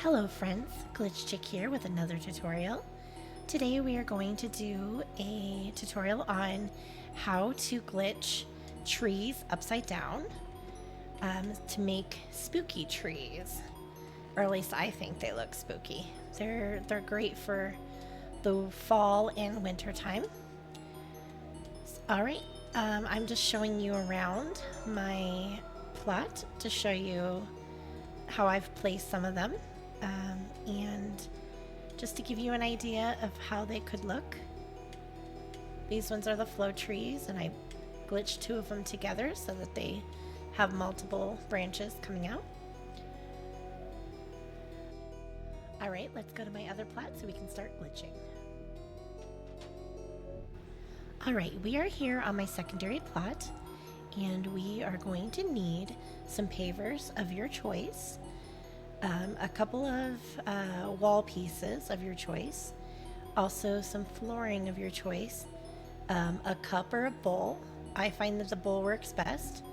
Hello friends, Glitch Chick here with another tutorial. Today we are going to do a tutorial on how to glitch trees upside down to make spooky trees. Or at least I think they look spooky. They're great for the fall and winter time. Alright, I'm just showing you around my plot to show you how I've placed some of them. And just to give you an idea of how they could look, these ones are the flow trees, and I glitched two of them together so that they have multiple branches coming out. Alright, let's go to my other plot so we can start glitching. Alright, we are here on my secondary plot, and we are going to need some pavers of your choice. A couple of wall pieces of your choice, also some flooring of your choice, a cup or a bowl. I find that the bowl works best.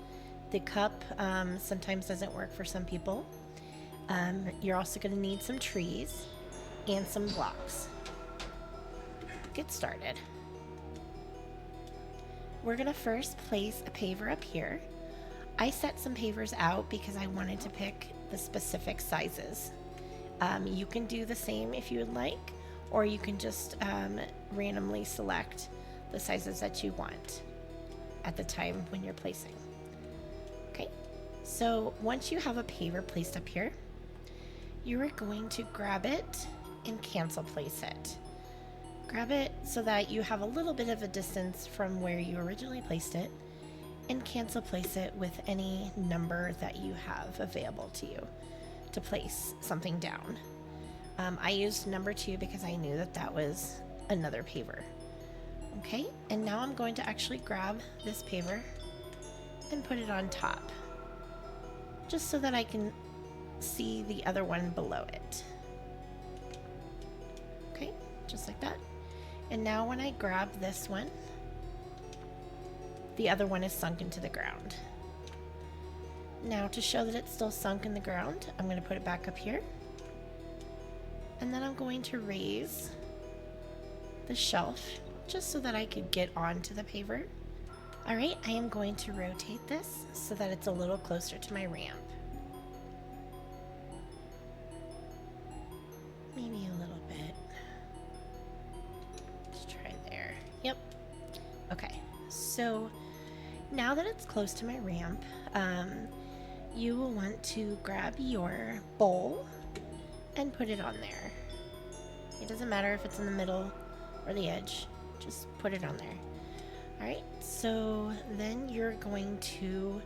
The cup sometimes doesn't work for some people. You're also going to need some trees and some blocks. Get started. We're going to first place a paver up here. I set some pavers out because I wanted to pick the specific sizes. You can do the same if you would like, or you can just randomly select the sizes that you want at the time when you're placing. Okay, so once you have a paver placed up here, you are going to grab it and cancel place it. Grab it so that you have a little bit of a distance from where you originally placed it, and cancel place it with any number that you have available to you to place something down. I used number 2 because I knew that that was another paver. Okay, and now I'm going to actually grab this paver and put it on top, just so that I can see the other one below it. Okay, just like that. And now when I grab this one, the other one is sunk into the ground. Now to show that it's still sunk in the ground, I'm going to put it back up here. And then I'm going to raise the shelf just so that I could get onto the paver. Alright, I am going to rotate this so that it's a little closer to my ramp. Maybe a little bit. Let's try there. Yep. Okay, so now that it's close to my ramp, you will want to grab your bowl and put it on there. It doesn't matter if it's in the middle or the edge, just put it on there. Alright, so then you're going to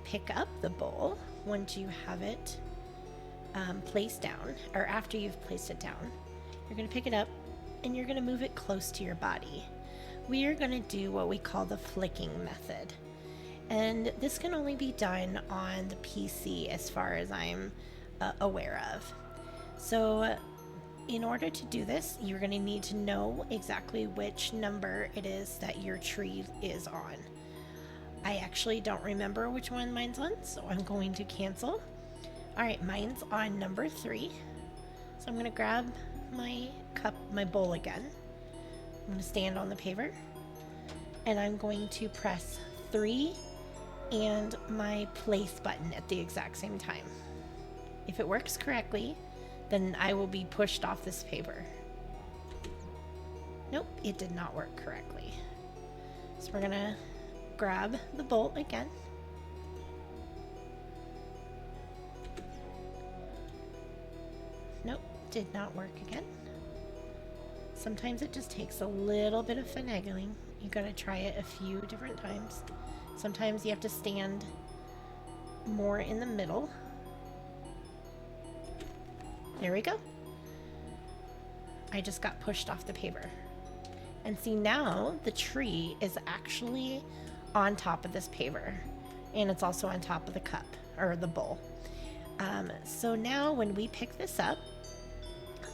pick up the bowl once you have it placed down, or after you've placed it down. You're going to pick it up and you're going to move it close to your body. We are going to do what we call the flicking method. And this can only be done on the PC as far as I'm aware of. So in order to do this, you're going to need to know exactly which number it is that your tree is on. I actually don't remember which one mine's on, so I'm going to cancel. Alright, mine's on number 3. So I'm going to grab my cup, my bowl again. I'm going to stand on the paver, and I'm going to press 3 and my place button at the exact same time. If it works correctly, then I will be pushed off this paver. Nope, it did not work correctly. So we're gonna grab the bolt again. Nope, did not work again. Sometimes it just takes a little bit of finagling. You gotta try it a few different times. Sometimes you have to stand more in the middle. There we go. I just got pushed off the paver. And see, now the tree is actually on top of this paver. And it's also on top of the cup, or the bowl. So now when we pick this up,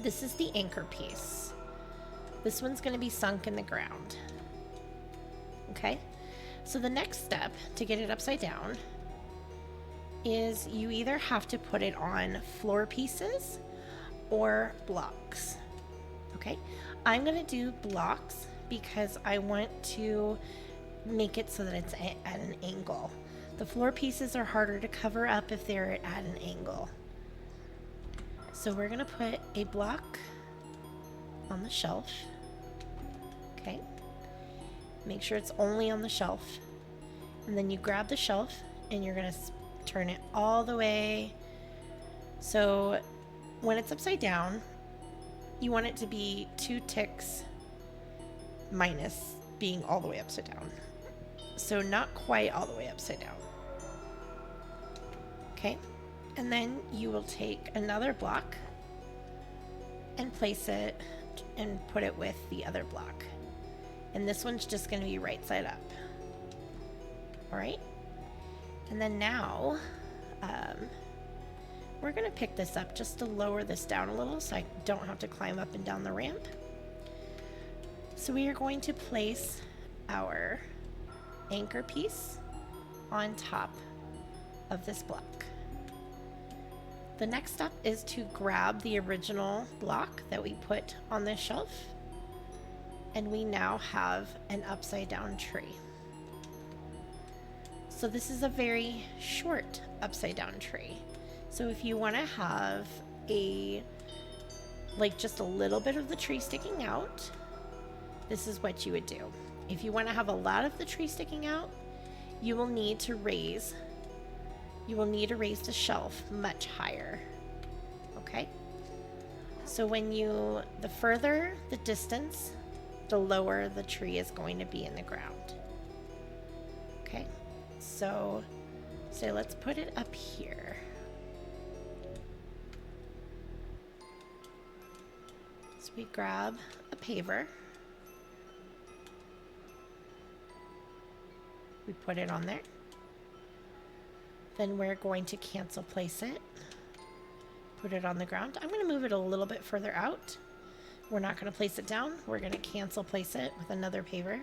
this is the anchor piece. This one's going to be sunk in the ground. Okay? So the next step to get it upside down is you either have to put it on floor pieces or blocks. Okay, I'm gonna do blocks because I want to make it so that it's at an angle. The floor pieces are harder to cover up if they're at an angle. So we're gonna put a block on the shelf. Okay, make sure it's only on the shelf, and then you grab the shelf and you're gonna turn it all the way. So when it's upside down, you want it to be 2 ticks minus being all the way upside down. So not quite all the way upside down. Okay, and then you will take another block and place it and put it with the other block. And this one's just going to be right side up. All right, and then now we're going to pick this up just to lower this down a little so I don't have to climb up and down the ramp. So we are going to place our anchor piece on top of this block. The next step is to grab the original block that we put on this shelf, and we now have an upside down tree. So this is a very short upside down tree. So if you want to have just a little bit of the tree sticking out, this is what you would do. If you want to have a lot of the tree sticking out, you will need to raise the shelf much higher. Okay? So the further the distance, the lower the tree is going to be in the ground. Okay? So let's put it up here. So we grab a paver. We put it on there. Then we're going to cancel place it. Put it on the ground. I'm going to move it a little bit further out. We're not going to place it down. We're going to cancel place it with another paver.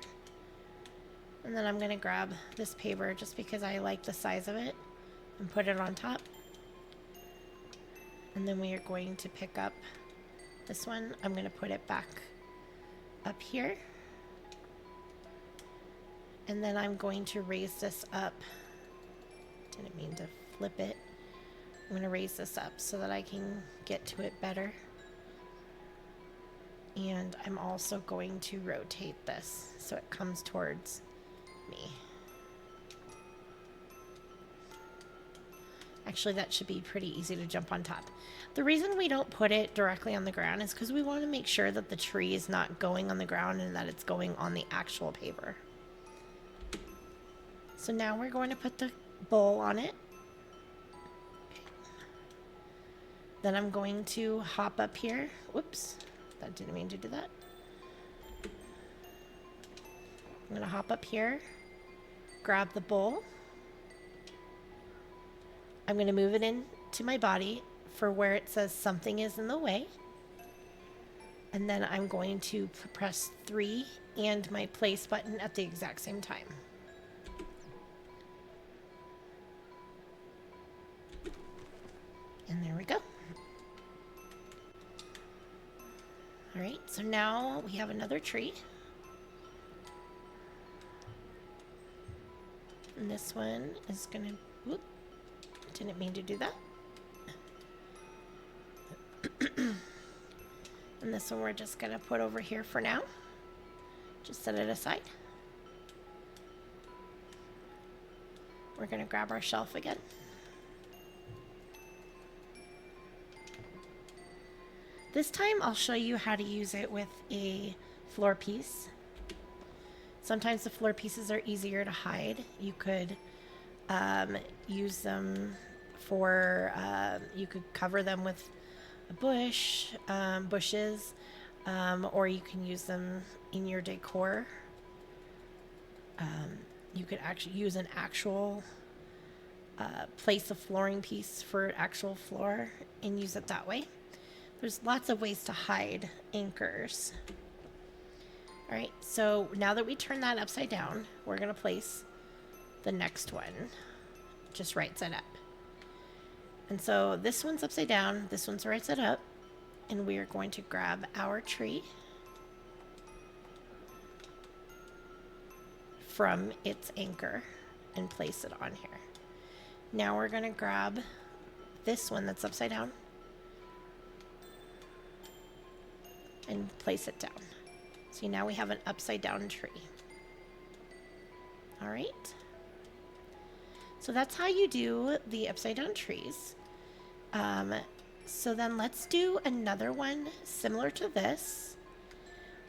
And then I'm going to grab this paver just because I like the size of it and put it on top. And then we are going to pick up this one. I'm going to put it back up here. And then I'm going to raise this up. Didn't mean to flip it. I'm going to raise this up so that I can get to it better. And I'm also going to rotate this so it comes towards me. Actually, that should be pretty easy to jump on top. The reason we don't put it directly on the ground is because we want to make sure that the tree is not going on the ground and that it's going on the actual paver. So now we're going to put the bowl on it. Okay. Then I'm going to hop up here. Whoops, that didn't mean to do that. I'm going to hop up here, grab the bowl. I'm going to move it into my body for where it says something is in the way. And then I'm going to press 3 and my place button at the exact same time. And there we go. All right, so now we have another tree. And this one is gonna, whoop, didn't mean to do that. And this one we're just gonna put over here for now. Just set it aside. We're gonna grab our shelf again. This time I'll show you how to use it with a floor piece. Sometimes the floor pieces are easier to hide. You could use them for, you could cover them with a bush, bushes, or you can use them in your decor. You could actually use an actual place a flooring piece for actual floor and use it that way. There's lots of ways to hide anchors. All right, so now that we turn that upside down, we're gonna place the next one just right side up. And so this one's upside down, this one's right side up, and we are going to grab our tree from its anchor and place it on here. Now we're going to grab this one that's upside down and place it down. See, now we have an upside down tree. All right. So that's how you do the upside down trees. So then let's do another one similar to this,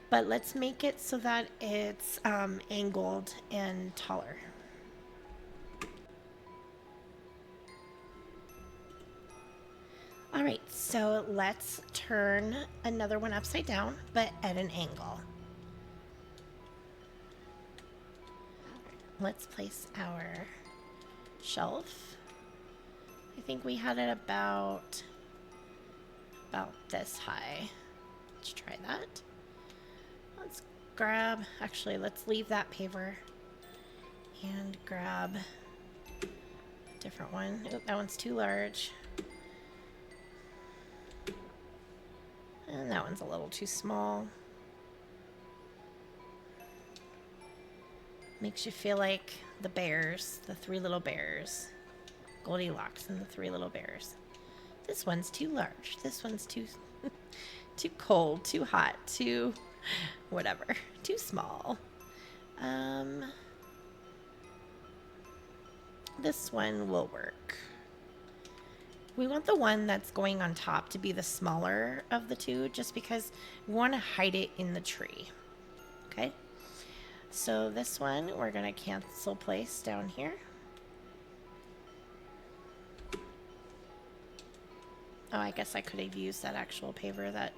but let's make it so that it's angled and taller. All right, so let's turn another one upside down, but at an angle. Let's place our shelf. I think we had it about this high. Let's try that. Let's grab, actually, let's leave that paver and grab a different one. Oop, that one's too large. And that one's a little too small. Makes you feel like the bears, the three little bears. Goldilocks and the three little bears. This one's too large. This one's too too cold, too hot, too whatever, too small. This one will work. We want the one that's going on top to be the smaller of the two, just because we want to hide it in the tree. Okay? So this one, we're going to cancel place down here. Oh, I guess I could have used that actual paver that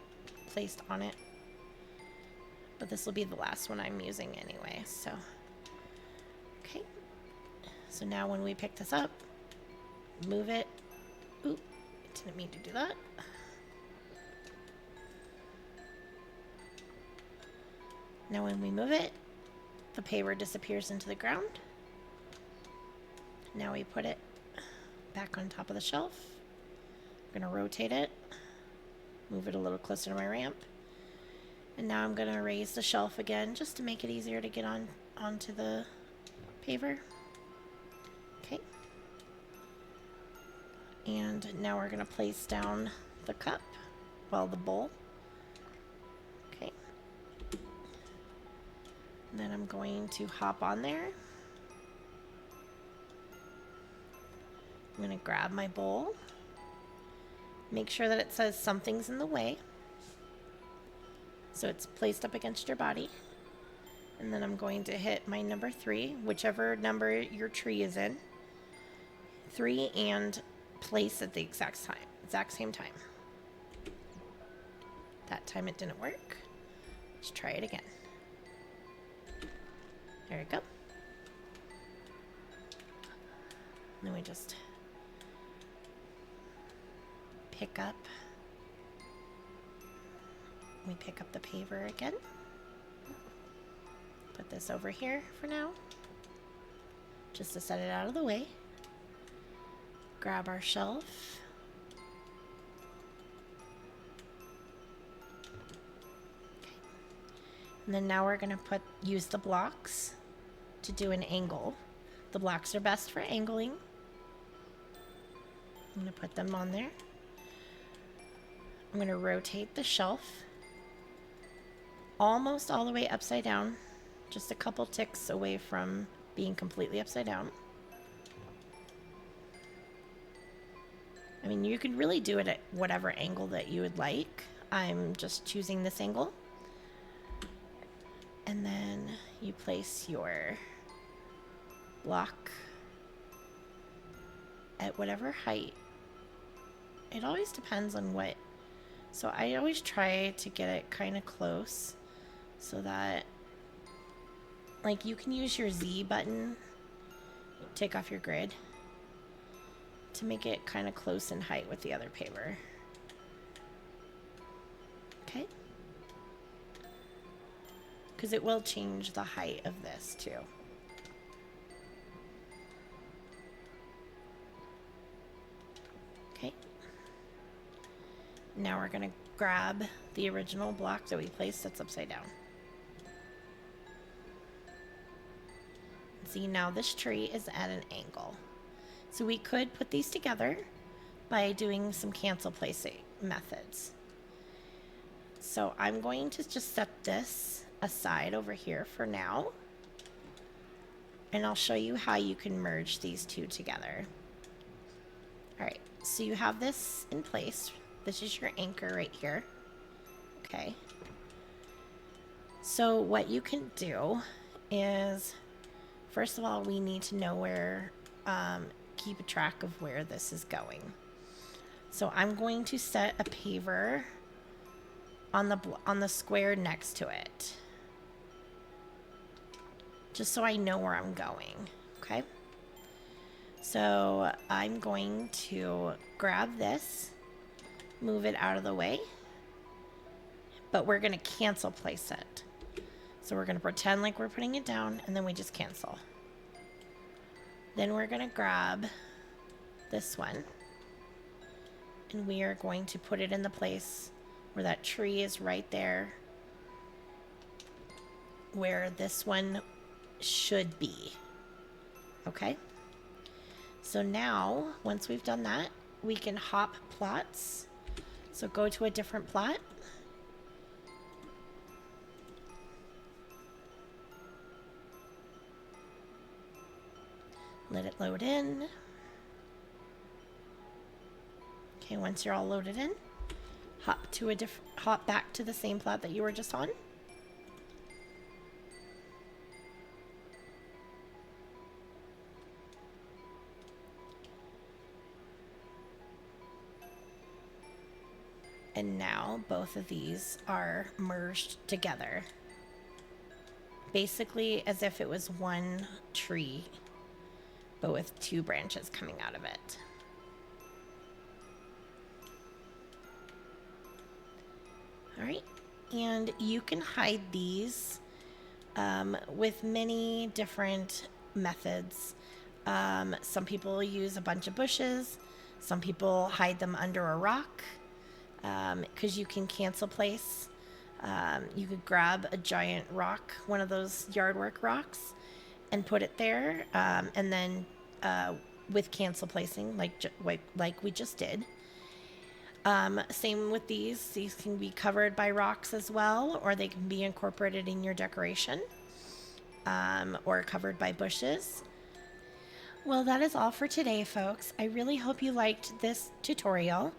placed on it. But this will be the last one I'm using anyway, so. Okay. So now when we pick this up, move it. Oop, didn't mean to do that. Now when we move it, the paver disappears into the ground. Now we put it back on top of the shelf. I'm going to rotate it, move it a little closer to my ramp. And now I'm going to raise the shelf again just to make it easier to get onto the paver. Okay. And now we're going to place down the cup, well, the bowl. Okay. And then I'm going to hop on there. I'm going to grab my bowl. Make sure that it says something's in the way. So it's placed up against your body. And then I'm going to hit my number 3, whichever number your tree is in. 3 and place at the exact same time. That time it didn't work. Let's try it again. There we go. And then we just pick up the paver again. Put this over here for now, just to set it out of the way. Grab our shelf. Okay. And then now we're going to use the blocks to do an angle. The blocks are best for angling. I'm going to put them on there. I'm going to rotate the shelf almost all the way upside down, just a couple ticks away from being completely upside down. I mean, you can really do it at whatever angle that you would like. I'm just choosing this angle. And then you place your block at whatever height. It always depends on what. So I always try to get it kind of close so that, like, you can use your Z button, take off your grid, to make it kind of close in height with the other paver. Okay? Because it will change the height of this too. Okay. Now we're going to grab the original block that we placed that's upside down. See, now this tree is at an angle. So we could put these together by doing some cancel placing methods. So I'm going to just set this aside over here for now. And I'll show you how you can merge these two together. All right, so you have this in place. This is your anchor right here. Okay. So what you can do is, first of all, we need to know where, keep a track of where this is going. So I'm going to set a paver on the square next to it, just so I know where I'm going. Okay. So I'm going to grab this, move it out of the way, but we're going to cancel place it. So we're going to pretend like we're putting it down, and then we just cancel. Then we're going to grab this one, and we are going to put it in the place where that tree is right there, where this one should be. Okay? So now, once we've done that, we can hop plots. So go to a different plot. Let it load in. Okay, once you're all loaded in, hop back to the same plot that you were just on. And now both of these are merged together. Basically as if it was one tree, but with two branches coming out of it. All right, and you can hide these with many different methods. Some people use a bunch of bushes. Some people hide them under a rock, because you can cancel place. You could grab a giant rock, one of those yard work rocks, and put it there, and then with cancel placing, like we just did. Same with these. These can be covered by rocks as well, or they can be incorporated in your decoration, or covered by bushes. Well, that is all for today, folks. I really hope you liked this tutorial.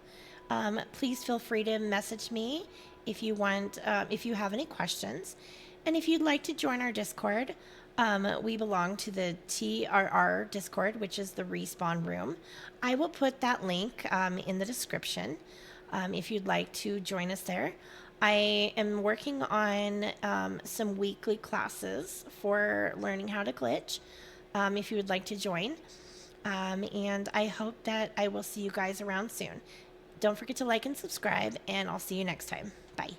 Please feel free to message me if you want, if you have any questions. And if you'd like to join our Discord, we belong to the TRR Discord, which is the Respawn Room. I will put that link in the description if you'd like to join us there. I am working on some weekly classes for learning how to glitch, if you would like to join. And I hope that I will see you guys around soon. Don't forget to like and subscribe, and I'll see you next time. Bye.